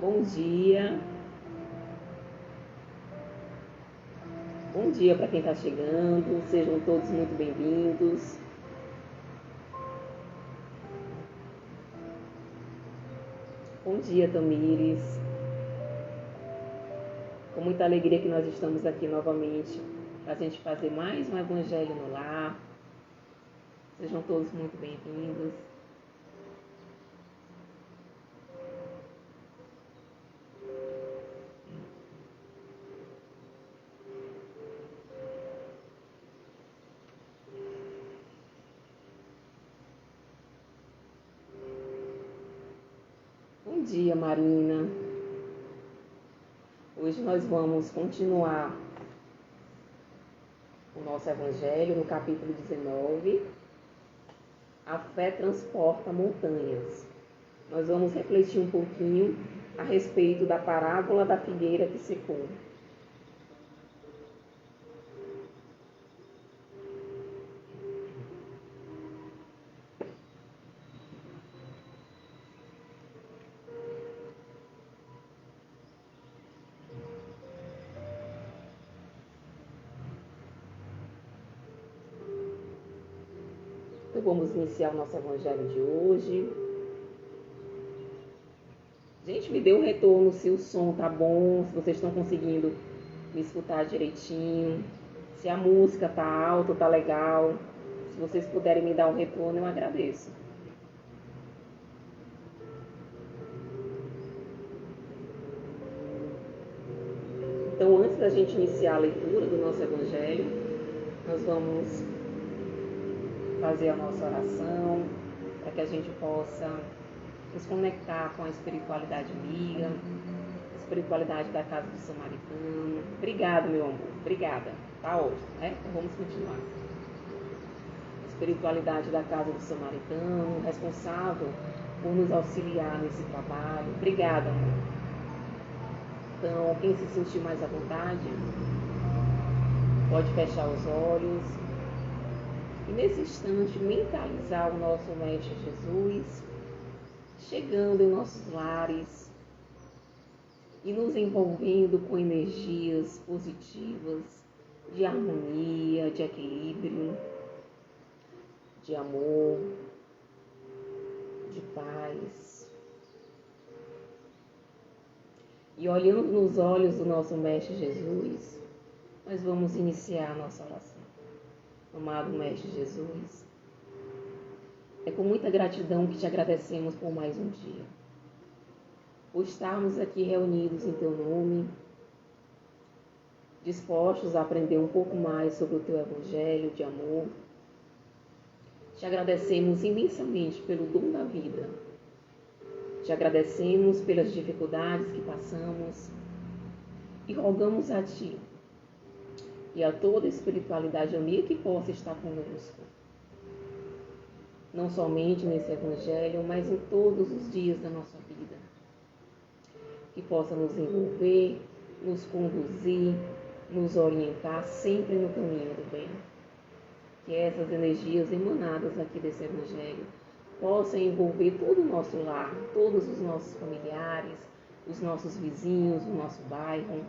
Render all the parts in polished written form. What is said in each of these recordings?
Bom dia. Bom dia para quem está chegando. Sejam todos muito bem-vindos. Bom dia, Tamires. Com muita alegria que nós estamos aqui novamente para a gente fazer mais um Evangelho no Lar. Sejam todos muito bem-vindos. Bom dia, Marina. Hoje nós vamos continuar o nosso Evangelho no capítulo 19. A fé transporta montanhas. Nós vamos refletir um pouquinho a respeito da parábola da figueira que secou. Então vamos iniciar o nosso Evangelho de hoje. Gente, me dê um retorno se o som tá bom, se vocês estão conseguindo me escutar direitinho, se a música tá alta, tá legal. Se vocês puderem me dar um retorno, eu agradeço. Então, antes da gente iniciar a leitura do nosso Evangelho, nós vamos fazer a nossa oração para que a gente possa nos conectar com a espiritualidade amiga, a espiritualidade da casa do samaritano. Obrigada, meu amor. Obrigada. Tá ótimo, né? Então vamos continuar. A espiritualidade da casa do samaritano, responsável por nos auxiliar nesse trabalho. Obrigada, amor. Então, quem se sentir mais à vontade, pode fechar os olhos. E nesse instante, mentalizar o nosso Mestre Jesus chegando em nossos lares e nos envolvendo com energias positivas, de harmonia, de equilíbrio, de amor, de paz. E olhando nos olhos do nosso Mestre Jesus, nós vamos iniciar a nossa oração. Amado Mestre Jesus, é com muita gratidão que te agradecemos por mais um dia, por estarmos aqui reunidos em teu nome, dispostos a aprender um pouco mais sobre o teu Evangelho de amor. Te agradecemos imensamente pelo dom da vida. Te agradecemos pelas dificuldades que passamos e rogamos a Ti e a toda a espiritualidade amiga que possa estar conosco, não somente nesse Evangelho, mas em todos os dias da nossa vida, que possa nos envolver, nos conduzir, nos orientar sempre no caminho do bem. Que essas energias emanadas aqui desse Evangelho possam envolver todo o nosso lar, todos os nossos familiares, os nossos vizinhos, o nosso bairro,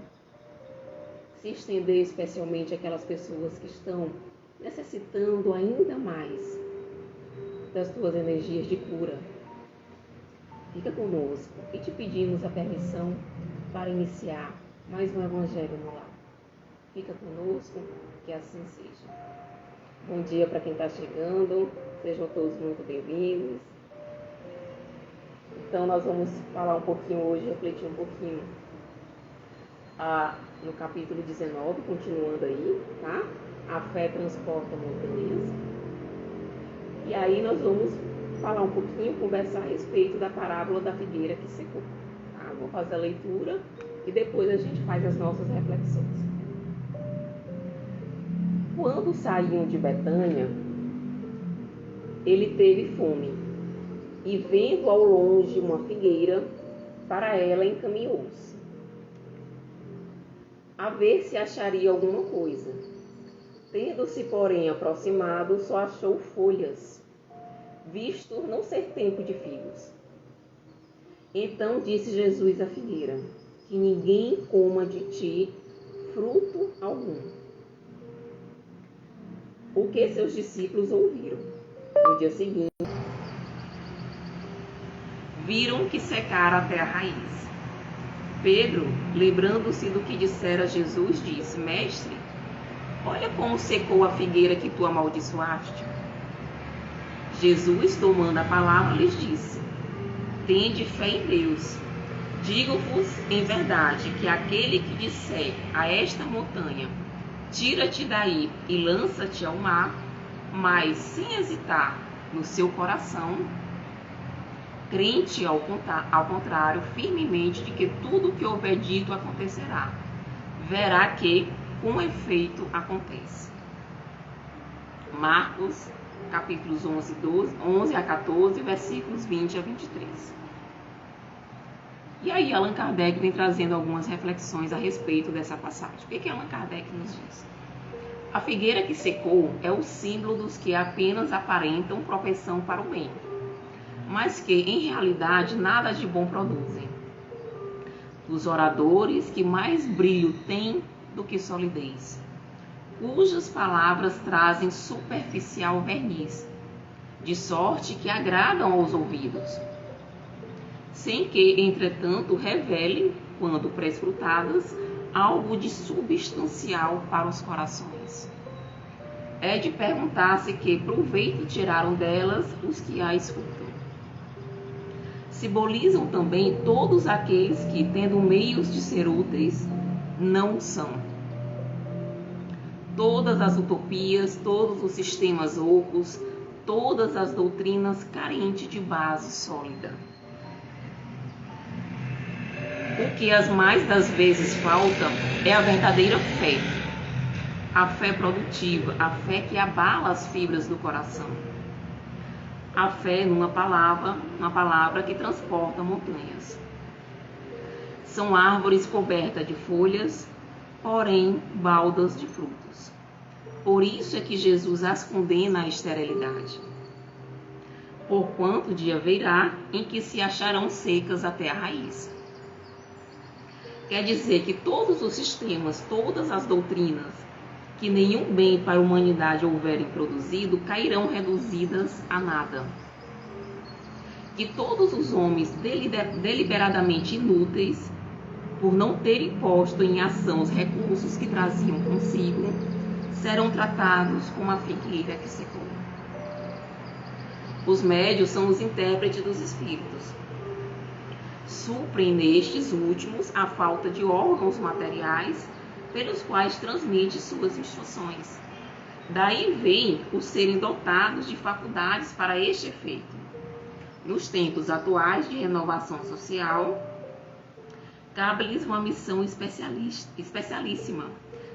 se estender especialmente àquelas pessoas que estão necessitando ainda mais das tuas energias de cura. Fica conosco e te pedimos a permissão para iniciar mais um Evangelho no Lar. Fica conosco, que assim seja. Bom dia para quem está chegando, sejam todos muito bem-vindos. Então nós vamos falar um pouquinho hoje, refletir um pouquinho no capítulo 19, continuando aí, tá? A fé transporta montanhas. E aí nós vamos falar um pouquinho, conversar a respeito da parábola da figueira que secou. Tá? Vou fazer a leitura e depois a gente faz as nossas reflexões. Quando saíam de Betânia, ele teve fome e, vendo ao longe uma figueira, para ela encaminhou-se, a ver se acharia alguma coisa. Tendo-se, porém, aproximado, só achou folhas, visto não ser tempo de figos. Então disse Jesus à figueira: que ninguém coma de ti fruto algum. O que seus discípulos ouviram? No dia seguinte, viram que secara até a raiz. Pedro, lembrando-se do que dissera Jesus, disse: Mestre, olha como secou a figueira que tu amaldiçoaste. Jesus, tomando a palavra, lhes disse: Tende fé em Deus. Digo-vos em verdade que aquele que disser a esta montanha: tira-te daí e lança-te ao mar, mas sem hesitar no seu coração, crente ao contrário, firmemente de que tudo o que houver dito acontecerá, verá que, com efeito, acontece. Marcos, capítulos 11 a 14, versículos 20 a 23. E aí Allan Kardec vem trazendo algumas reflexões a respeito dessa passagem. O que Allan Kardec nos diz? A figueira que secou é o símbolo dos que apenas aparentam propensão para o bem, mas que, em realidade, nada de bom produzem. Dos oradores que mais brilho têm do que solidez, cujas palavras trazem superficial verniz, de sorte que agradam aos ouvidos, sem que, entretanto, revelem, quando prescrutadas, algo de substancial para os corações. É de perguntar-se que proveito tiraram delas os que a escutam. Simbolizam também todos aqueles que, tendo meios de ser úteis, não são. Todas as utopias, todos os sistemas ocos, todas as doutrinas carentes de base sólida. O que as mais das vezes falta é a verdadeira fé. A fé produtiva, a fé que abala as fibras do coração. A fé numa palavra que transporta montanhas. São árvores cobertas de folhas, porém baldas de frutos. Por isso é que Jesus as condena à esterilidade. Porquanto dia virá em que se acharão secas até a raiz. Quer dizer que todos os sistemas, todas as doutrinas, que nenhum bem para a humanidade houverem produzido, cairão reduzidas a nada. Que todos os homens deliberadamente inúteis, por não terem posto em ação os recursos que traziam consigo, serão tratados como a figueira que secou. Os médios são os intérpretes dos espíritos. Suprem nestes últimos a falta de órgãos materiais pelos quais transmite suas instruções. Daí vem o serem dotados de faculdades para este efeito. Nos tempos atuais de renovação social, cabe-lhes uma missão especialíssima.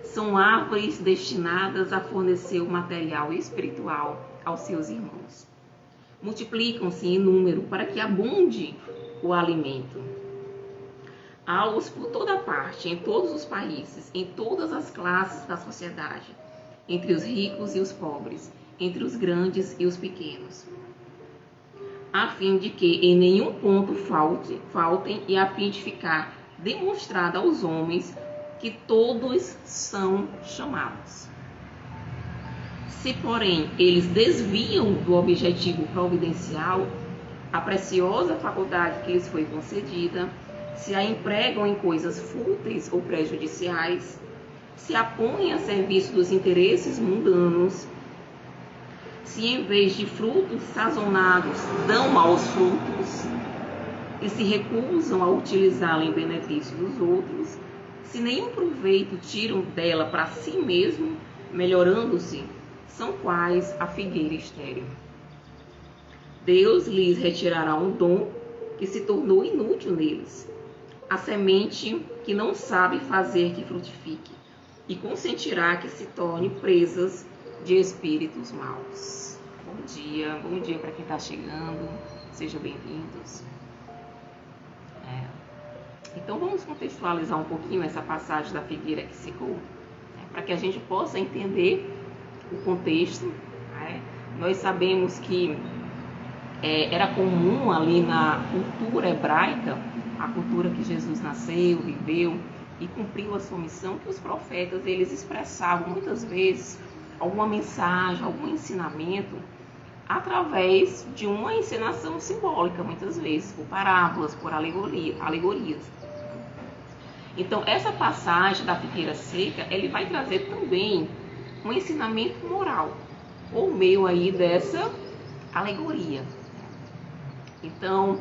São árvores destinadas a fornecer o material espiritual aos seus irmãos. Multiplicam-se em número para que abunde o alimento. Há-os por toda parte, em todos os países, em todas as classes da sociedade, entre os ricos e os pobres, entre os grandes e os pequenos, a fim de que em nenhum ponto faltem e a fim de ficar demonstrado aos homens que todos são chamados. Se, porém, eles desviam do objetivo providencial, a preciosa faculdade que lhes foi concedida, se a empregam em coisas fúteis ou prejudiciais, se a põem a serviço dos interesses mundanos, se em vez de frutos sazonados dão maus frutos e se recusam a utilizá-la em benefício dos outros, se nenhum proveito tiram dela para si mesmo, melhorando-se, são quais a figueira estéril. Deus lhes retirará um dom que se tornou inútil neles, a semente que não sabe fazer que frutifique, e consentirá que se torne presas de espíritos maus. Bom dia para quem está chegando, sejam bem-vindos. Então vamos contextualizar um pouquinho essa passagem da figueira que secou, para que a gente possa entender o contexto. Nós sabemos que era comum ali na cultura hebraica, a cultura que Jesus nasceu, viveu e cumpriu a sua missão, que os profetas eles expressavam muitas vezes alguma mensagem, algum ensinamento através de uma encenação simbólica, muitas vezes por parábolas, por alegorias. Então, essa passagem da figueira seca, ele vai trazer também um ensinamento moral, por meio aí dessa alegoria. Então,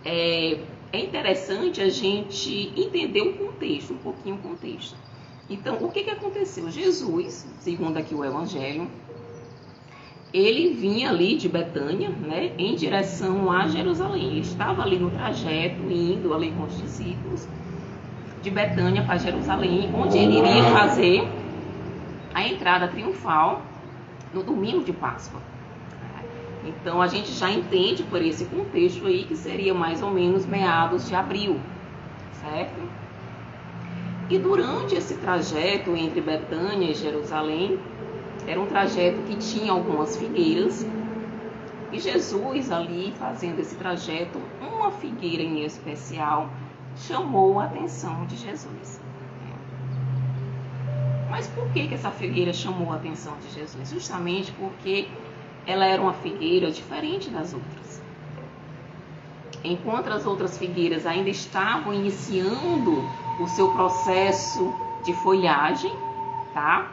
é interessante a gente entender o contexto, um pouquinho o contexto. Então, o que aconteceu? Jesus, segundo aqui o Evangelho, ele vinha ali de Betânia, né, em direção a Jerusalém. Ele estava ali no trajeto, indo ali com os discípulos, de Betânia para Jerusalém, onde ele iria fazer a entrada triunfal no domingo de Páscoa. Então a gente já entende por esse contexto aí que seria mais ou menos meados de abril, certo? E durante esse trajeto entre Betânia e Jerusalém, era um trajeto que tinha algumas figueiras, e Jesus ali fazendo esse trajeto, uma figueira em especial chamou a atenção de Jesus. Mas por que essa figueira chamou a atenção de Jesus? Justamente porque ela era uma figueira diferente das outras. Enquanto as outras figueiras ainda estavam iniciando o seu processo de folhagem, tá?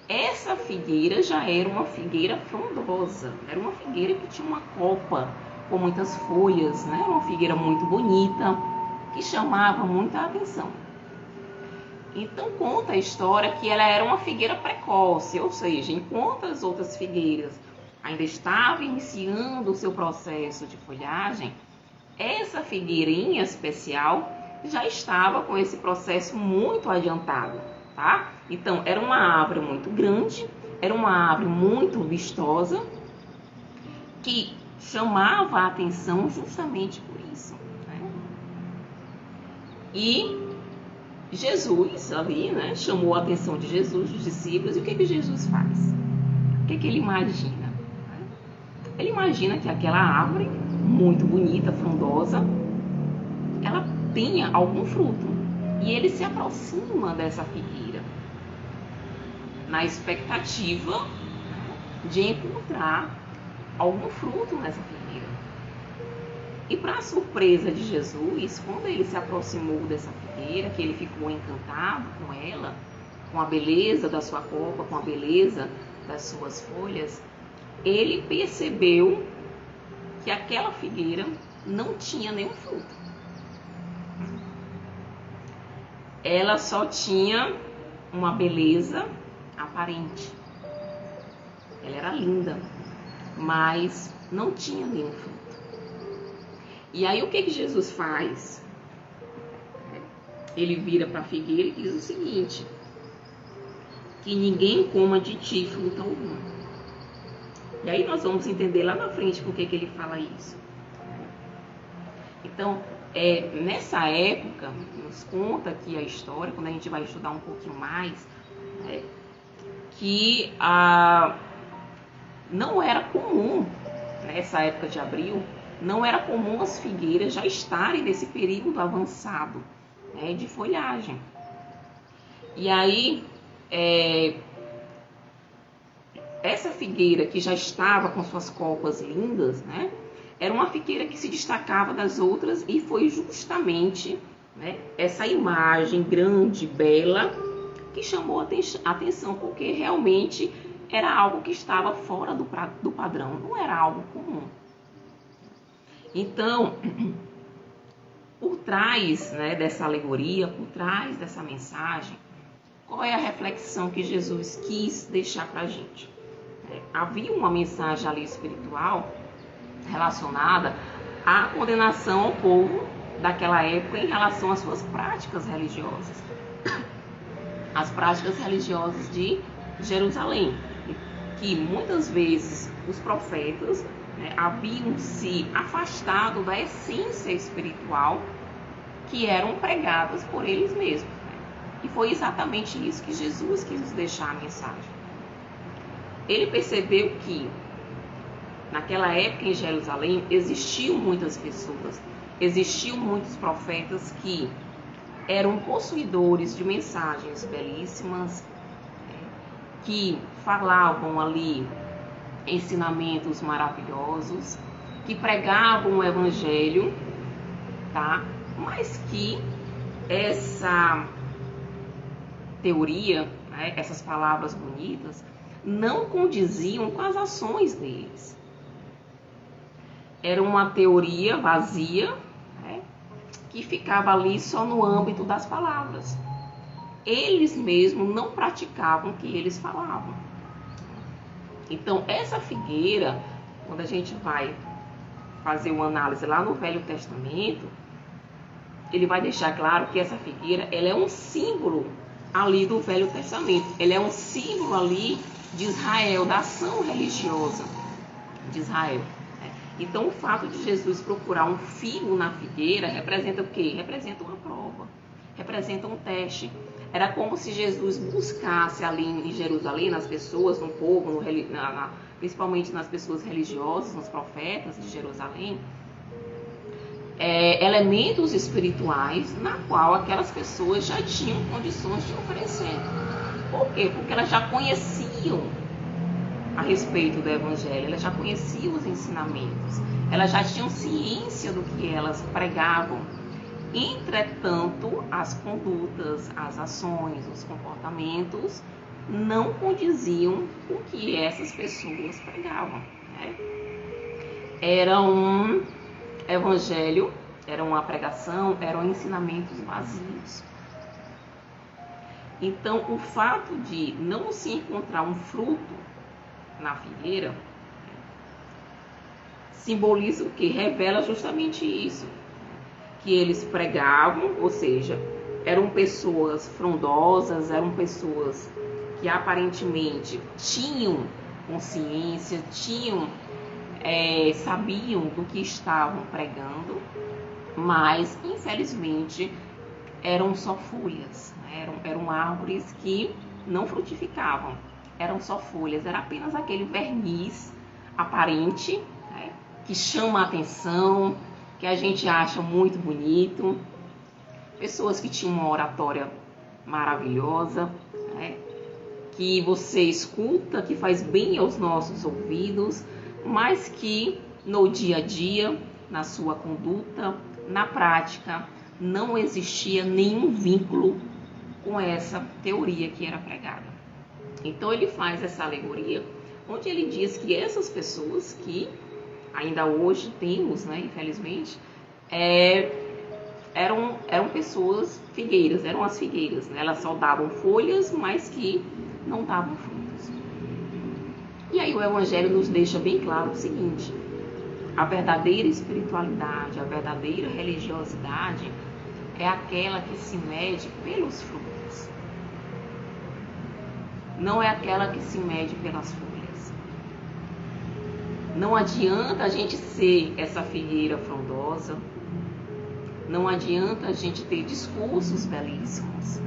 Essa figueira já era uma figueira frondosa, era uma figueira que tinha uma copa com muitas folhas, né? Uma figueira muito bonita, que chamava muita atenção. Então conta a história que ela era uma figueira precoce, ou seja, enquanto as outras figueiras ainda estavam iniciando o seu processo de folhagem, essa figueira em especial já estava com esse processo muito adiantado, tá? Então era uma árvore muito grande, era uma árvore muito vistosa, que chamava a atenção justamente por isso, né? E Jesus ali, né, chamou a atenção de Jesus, dos discípulos, e o que Jesus faz? O que ele imagina? Ele imagina que aquela árvore, muito bonita, frondosa, ela tenha algum fruto. E ele se aproxima dessa figueira, na expectativa de encontrar algum fruto nessa figueira. E para surpresa de Jesus, quando ele se aproximou dessa figueira, que ele ficou encantado com ela, com a beleza da sua copa, com a beleza das suas folhas, ele percebeu que aquela figueira não tinha nenhum fruto. Ela só tinha uma beleza aparente. Ela era linda, mas não tinha nenhum fruto. E aí o que Jesus faz? Ele vira para a figueira e diz o seguinte: que ninguém coma de ti fruta alguma. E aí nós vamos entender lá na frente por que ele fala isso. Então, nessa época, nos conta aqui a história, quando a gente vai estudar um pouquinho mais, que não era comum, nessa época de abril, não era comum as figueiras já estarem nesse período avançado, né, de folhagem. E aí, essa figueira que já estava com suas copas lindas, né, era uma figueira que se destacava das outras, e foi justamente, né, essa imagem grande, bela, que chamou a atenção, porque realmente era algo que estava fora do padrão, não era algo comum. Então, por trás, né, dessa alegoria, por trás dessa mensagem, qual é a reflexão que Jesus quis deixar para a gente? Havia uma mensagem ali espiritual relacionada à condenação ao povo daquela época em relação às suas práticas religiosas. As práticas religiosas de Jerusalém, que muitas vezes os profetas, né, haviam se afastado da essência espiritual que eram pregadas por eles mesmos. E foi exatamente isso que Jesus quis deixar a mensagem. Ele percebeu que Naquela época em Jerusalém existiam muitas pessoas, existiam muitos profetas que eram possuidores de mensagens belíssimas, que falavam ali ensinamentos maravilhosos, que pregavam o evangelho, tá? Mas que essa teoria, né, essas palavras bonitas, não condiziam com as ações deles. Era uma teoria vazia, né, que ficava ali só no âmbito das palavras. Eles mesmos não praticavam o que eles falavam. Então, essa figueira, quando a gente vai fazer uma análise lá no Velho Testamento, ele vai deixar claro que essa figueira, ela é um símbolo ali do Velho Testamento. Ela é um símbolo ali de Israel, da ação religiosa de Israel. Então, o fato de Jesus procurar um figo na figueira representa o quê? Representa uma prova, representa um teste. Era como se Jesus buscasse ali em Jerusalém, nas pessoas, no povo, principalmente nas pessoas religiosas, nos profetas de Jerusalém, elementos espirituais na qual aquelas pessoas já tinham condições de oferecer. Por quê? Porque elas já conheciam a respeito do Evangelho, elas já conheciam os ensinamentos, elas já tinham ciência do que elas pregavam. Entretanto, as condutas, as ações, os comportamentos não condiziam com o que essas pessoas pregavam, né? Era um evangelho, era uma pregação, eram ensinamentos vazios. Então, o fato de não se encontrar um fruto na figueira simboliza o que? Revela justamente isso. Que eles pregavam, ou seja, eram pessoas frondosas, eram pessoas que aparentemente tinham consciência, sabiam do que estavam pregando, mas infelizmente eram só folhas, né? eram árvores que não frutificavam, eram só folhas, era apenas aquele verniz aparente, né, que chama a atenção, que a gente acha muito bonito, pessoas que tinham uma oratória maravilhosa, né, que você escuta, que faz bem aos nossos ouvidos, mas que no dia a dia, na sua conduta, na prática, não existia nenhum vínculo com essa teoria que era pregada. Então ele faz essa alegoria, onde ele diz que essas pessoas que ainda hoje temos, né, infelizmente, eram pessoas figueiras, eram as figueiras, né? Elas só davam folhas, mas que não davam frutos. E aí o Evangelho nos deixa bem claro o seguinte: a verdadeira espiritualidade, a verdadeira religiosidade é aquela que se mede pelos frutos, não é aquela que se mede pelas folhas. Não adianta a gente ser essa figueira frondosa, não adianta a gente ter discursos belíssimos,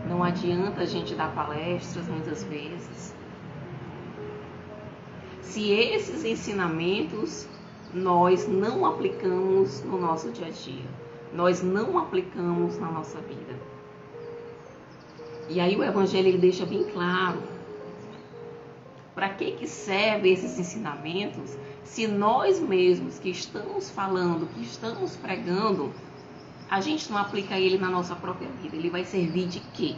não adianta a gente dar palestras muitas vezes, se esses ensinamentos nós não aplicamos no nosso dia a dia, nós não aplicamos na nossa vida. E aí o Evangelho ele deixa bem claro para que servem esses ensinamentos se nós mesmos que estamos falando, que estamos pregando, a gente não aplica ele na nossa própria vida. Ele vai servir de quê?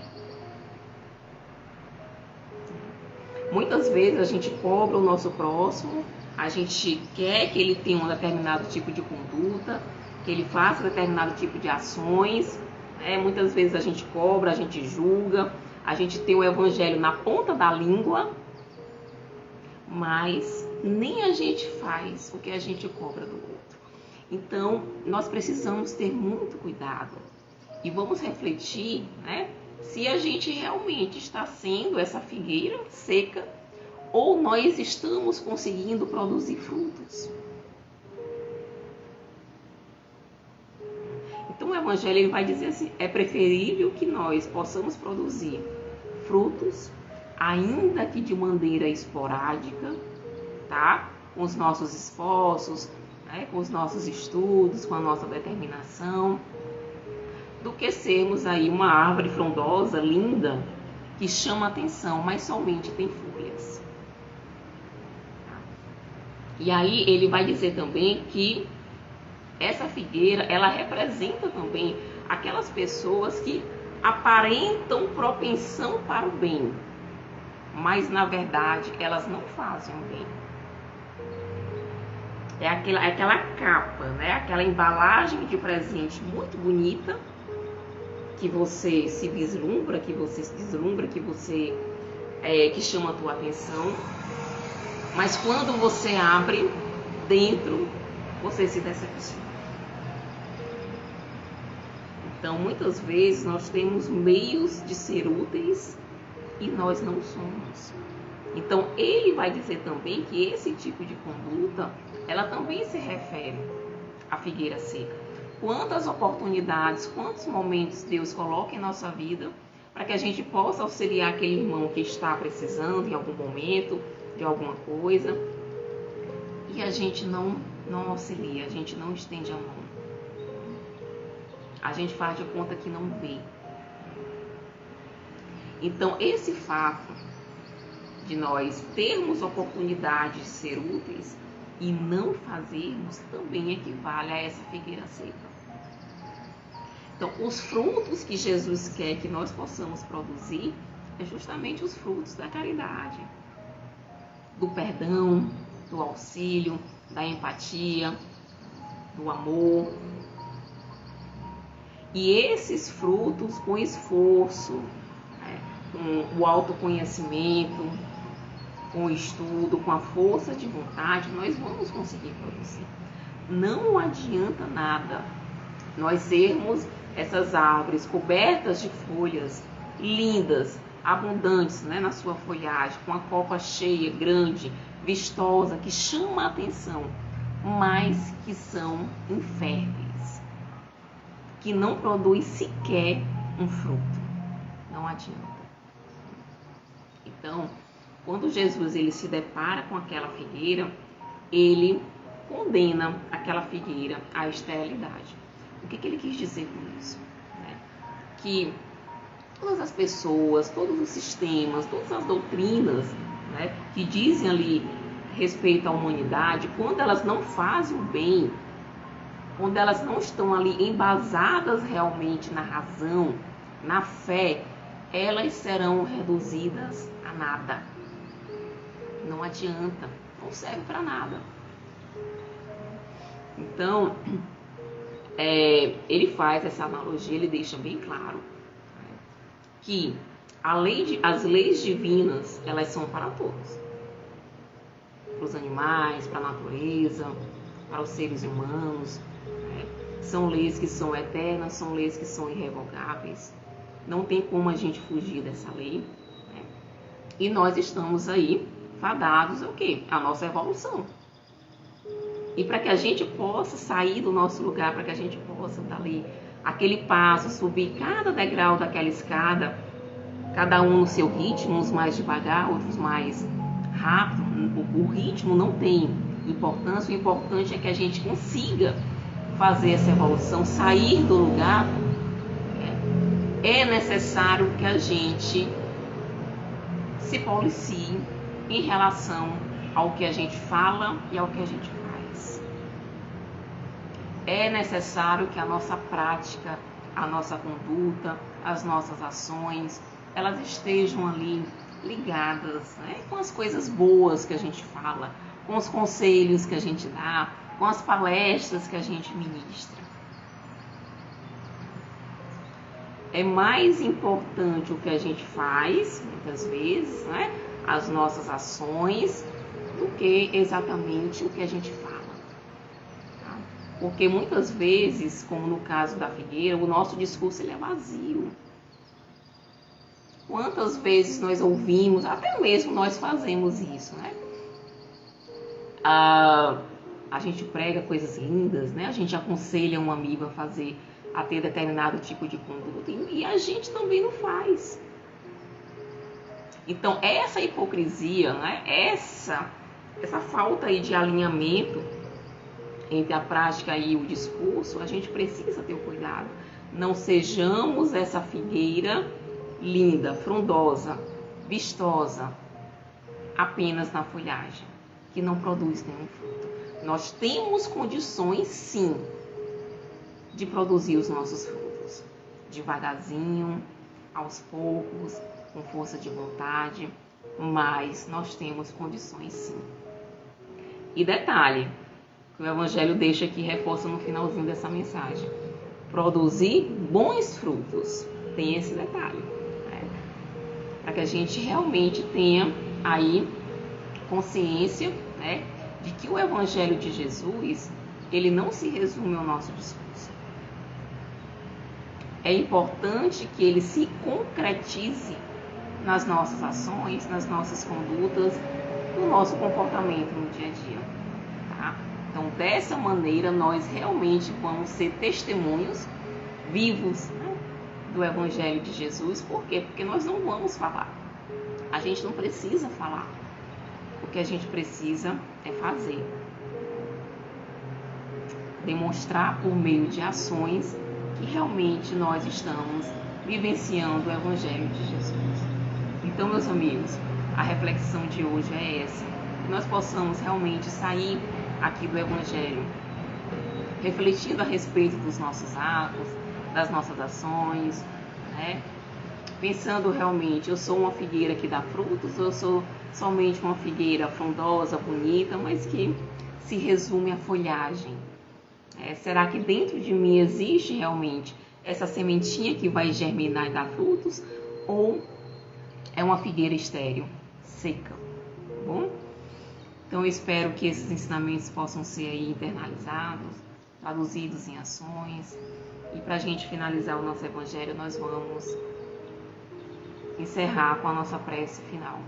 Muitas vezes a gente cobra o nosso próximo, a gente quer que ele tenha um determinado tipo de conduta, que ele faça determinado tipo de ações. Muitas vezes a gente cobra, a gente julga, a gente tem o Evangelho na ponta da língua, mas nem a gente faz o que a gente cobra do outro. Então, nós precisamos ter muito cuidado e vamos refletir, né, se a gente realmente está sendo essa figueira seca ou nós estamos conseguindo produzir frutos. Então, o Evangelho ele vai dizer assim: é preferível que nós possamos produzir frutos, ainda que de maneira esporádica, tá? com os nossos esforços, né, com os nossos estudos, com a nossa determinação, do que sermos aí uma árvore frondosa, linda, que chama atenção, mas somente tem folhas. E aí ele vai dizer também que essa figueira, ela representa também aquelas pessoas que aparentam propensão para o bem, mas na verdade elas não fazem o bem. É aquela capa, né? Aquela embalagem de presente muito bonita, que você se vislumbra, que chama a tua atenção, mas quando você abre, dentro você se decepciona. Então, muitas vezes nós temos meios de ser úteis e nós não somos. Então, ele vai dizer também que esse tipo de conduta, ela também se refere à figueira seca. Quantas oportunidades, quantos momentos Deus coloca em nossa vida para que a gente possa auxiliar aquele irmão que está precisando em algum momento de alguma coisa, e a gente não auxilia, a gente não estende a mão. A gente faz de conta que não vê. Então, esse fato de nós termos oportunidade de ser úteis e não fazermos também equivale a essa figueira seca. Então, os frutos que Jesus quer que nós possamos produzir é justamente os frutos da caridade, do perdão, do auxílio, da empatia, do amor. E esses frutos, com esforço, com o autoconhecimento, com o estudo, com a força de vontade, nós vamos conseguir produzir. Não adianta nada nós sermos essas árvores cobertas de folhas lindas, abundantes, né, na sua folhagem, com a copa cheia, grande, vistosa, que chama a atenção, mas que são inférteis, que não produz sequer um fruto. Não adianta. Então, quando Jesus ele se depara com aquela figueira, ele condena aquela figueira à esterilidade. O que ele quis dizer com isso? Que todas as pessoas, todos os sistemas, todas as doutrinas, né, que dizem ali respeito à humanidade, quando elas não fazem o bem, quando elas não estão ali embasadas realmente na razão, na fé, elas serão reduzidas a nada. Não adianta, não serve para nada. Então, ele faz essa analogia, ele deixa bem claro, né, que as leis divinas, elas são para todos. Para os animais, para a natureza, para os seres humanos. Né? São leis que são eternas, são leis que são irrevogáveis. Não tem como a gente fugir dessa lei. Né? E nós estamos aí fadados ao quê? A nossa evolução. E para que a gente possa sair do nosso lugar, para que a gente possa dar ali aquele passo, subir cada degrau daquela escada, cada um no seu ritmo, uns mais devagar, outros mais rápido, o ritmo não tem importância, o importante é que a gente consiga fazer essa evolução, sair do lugar. É necessário que a gente se policie em relação ao que a gente fala e ao que a gente faz. É necessário que a nossa prática, a nossa conduta, as nossas ações, elas estejam ali ligadas, né, com as coisas boas que a gente fala, com os conselhos que a gente dá, com as palestras que a gente ministra. É mais importante o que a gente faz, muitas vezes, né, as nossas ações, do que exatamente o que a gente fala. Tá? Porque muitas vezes, como no caso da figueira, o nosso discurso ele é vazio. Quantas vezes nós ouvimos, até mesmo nós fazemos isso, né? A gente prega coisas lindas, né? A gente aconselha um amigo a ter determinado tipo de conduta e a gente também não faz. Então, essa hipocrisia, né? essa falta aí de alinhamento entre a prática e o discurso, a gente precisa ter o cuidado. Não sejamos essa figueira linda, frondosa, vistosa, apenas na folhagem, que não produz nenhum fruto. Nós temos condições, sim, de produzir os nossos frutos. Devagarzinho, aos poucos, com força de vontade, mas nós temos condições, sim. E detalhe, que o Evangelho deixa aqui, reforça no finalzinho dessa mensagem. Produzir bons frutos. Tem esse detalhe. Né? Para que a gente realmente tenha aí consciência, né, de que o Evangelho de Jesus, ele não se resume ao nosso discurso. É importante que ele se concretize nas nossas ações, nas nossas condutas, no nosso comportamento no dia a dia. Tá? Então, dessa maneira, nós realmente vamos ser testemunhos vivos, né, do Evangelho de Jesus. Por quê? Porque nós não vamos falar. A gente não precisa falar. O que a gente precisa é fazer. Demonstrar por meio de ações que realmente nós estamos vivenciando o Evangelho de Jesus. Então, meus amigos, a reflexão de hoje é essa. Que nós possamos realmente sair aqui do Evangelho refletindo a respeito dos nossos atos, das nossas ações, né? Pensando realmente, eu sou uma figueira que dá frutos, ou eu sou somente uma figueira frondosa, bonita, mas que se resume à folhagem. Será que dentro de mim existe realmente essa sementinha que vai germinar e dar frutos? Ou é uma figueira estéril, seca? Tá bom? Então eu espero que esses ensinamentos possam ser aí internalizados, traduzidos em ações. E para a gente finalizar o nosso Evangelho, nós vamos encerrar com a nossa prece final.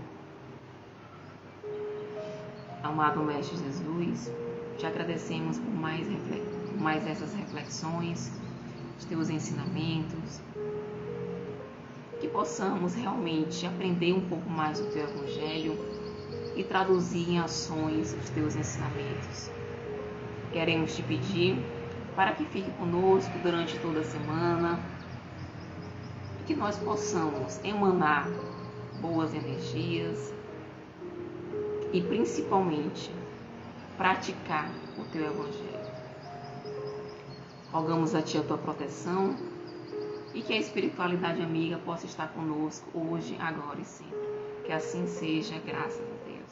Amado Mestre Jesus, te agradecemos por mais essas reflexões, os teus ensinamentos, que possamos realmente aprender um pouco mais do teu Evangelho e traduzir em ações os teus ensinamentos. Queremos te pedir para que fique conosco durante toda a semana e que nós possamos emanar boas energias e principalmente praticar o teu Evangelho. Rogamos a ti a tua proteção e que a espiritualidade amiga possa estar conosco hoje, agora e sempre. Que assim seja, graças a Deus.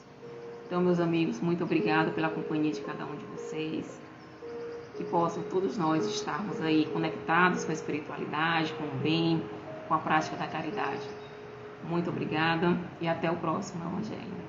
Então, meus amigos, muito obrigada pela companhia de cada um de vocês. Que possam todos nós estarmos aí conectados com a espiritualidade, com o bem, com a prática da caridade. Muito obrigada e até o próximo Evangelho.